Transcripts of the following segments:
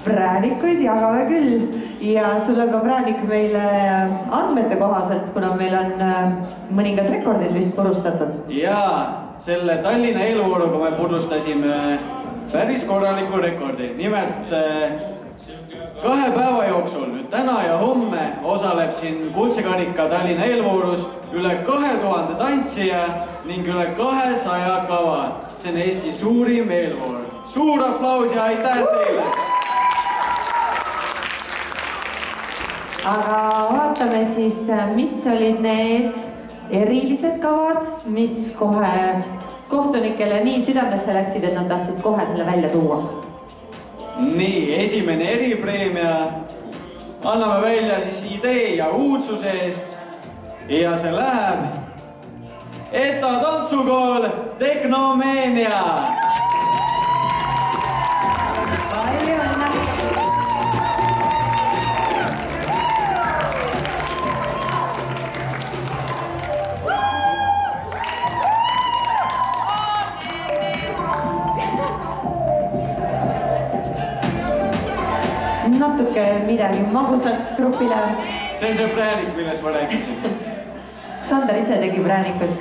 Präänikuid jagame küll ja sul on ka präänik meile andmete kohaselt, kuna meil on mõningad rekordid vist purustatud. Jaa, selle Tallinna eluvooruga me purustasime päris korraliku rekordi. Nimelt 2 päeva jooksul, nüüd täna ja homme osaleb siin kuldse karika Tallinna eelvoorus üle 2000 tantsija ning üle 200 kava. See on Eesti suurim eelvoor. Suur aplaus ja aitäh teile! Aga vaatame siis, mis olid need erilised kavad, mis kohe kohtunikele nii südamesse läksid, et nad tahtsid kohe selle välja tuua. Nii, esimene eripreemia. Anname välja siis idee ja uudsuse eest. Ja see läheb ETA tantsukool Teknomeenia. Palju õnne! Natuke midagi magusat grupile. See on see präänik, millest ma rääkisin. Sander ise tegi präänikut.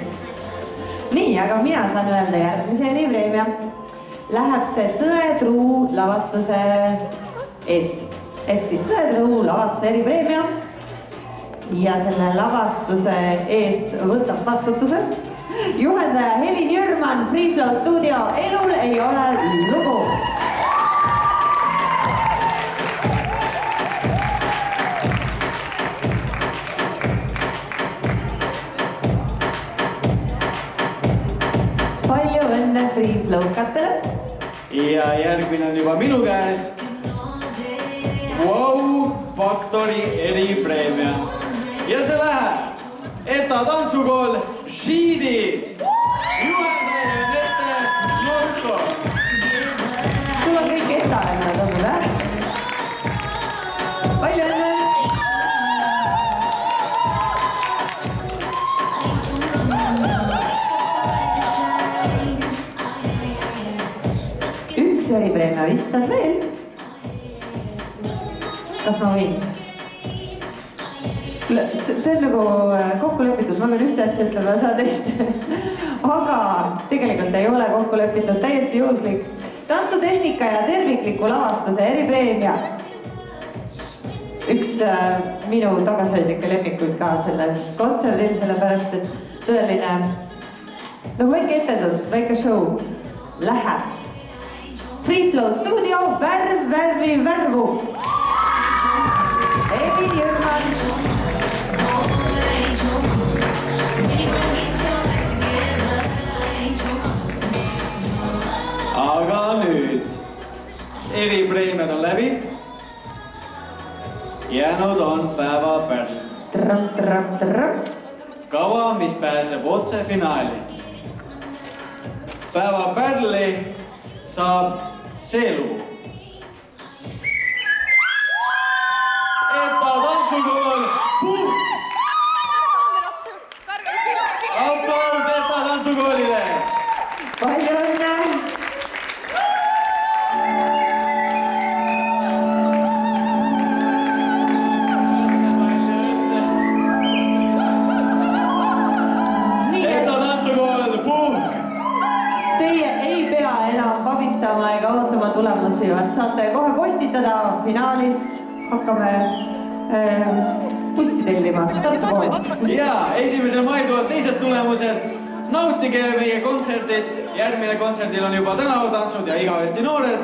Nii, aga mina saan öelda järgmise eripreemia. Läheb see Tõetruu lavastuse eest. Ehk siis Tõetruu lavastuse eripreemia. Ja selle lavastuse eest võtab vastutuse juhendaja Helin Jürman, Free Flow Studio. Elul ei ole lugu. Palju õnne Free Flow-katele. Ja järgmine on juba minu käes. Wow Factory eripreemia. Ja see läheb ETA tantsukool Sheedid. Juhendaja Nete Jorko. Sul on kõik ETA enne tulnud, Palju õnne. Üks eripreemia vist on veel. Kas ma võin? See on nagu kokkulepitud, ma võin ühte asja ütlema, sa teist. Aga tegelikult ei ole kokkulepitud, täiesti juhuslik. Tantsutehnika ja tervikliku lavastuse eripreemia. Üks minu tagasihoidlikke lemmikuid ka selles kontserdil, sellepärast et tõeline nagu väike etendus, väike show läheb. Free Flow Studio, värv, värvi, värvu. Helin Jürman. Aga nüüd eripreemiad on läbi. Jäänud on päevapärl. Tram, tram, tram. Kava, mis pääseb otse finaali. Päevapärli saab see lugu. ETA tantsukool Puhk! Aplaus ETA tantsukoolile! Palju õnne! ETA tantsukool Puhk! Teie ei pea enam pabistama ega ootama tulemusi, vaid saate kohe postitada. Finaalis hakkame bussi tellima. Jaa, 1. mail tulevad teised tulemused. Nautige meie kontserdit. Järgmine kontserdil on juba tänavatantsud ja igavesti noored.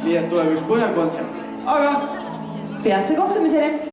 Nii et tuleb üks põnev kontsert. Aga peatse kohtumiseni!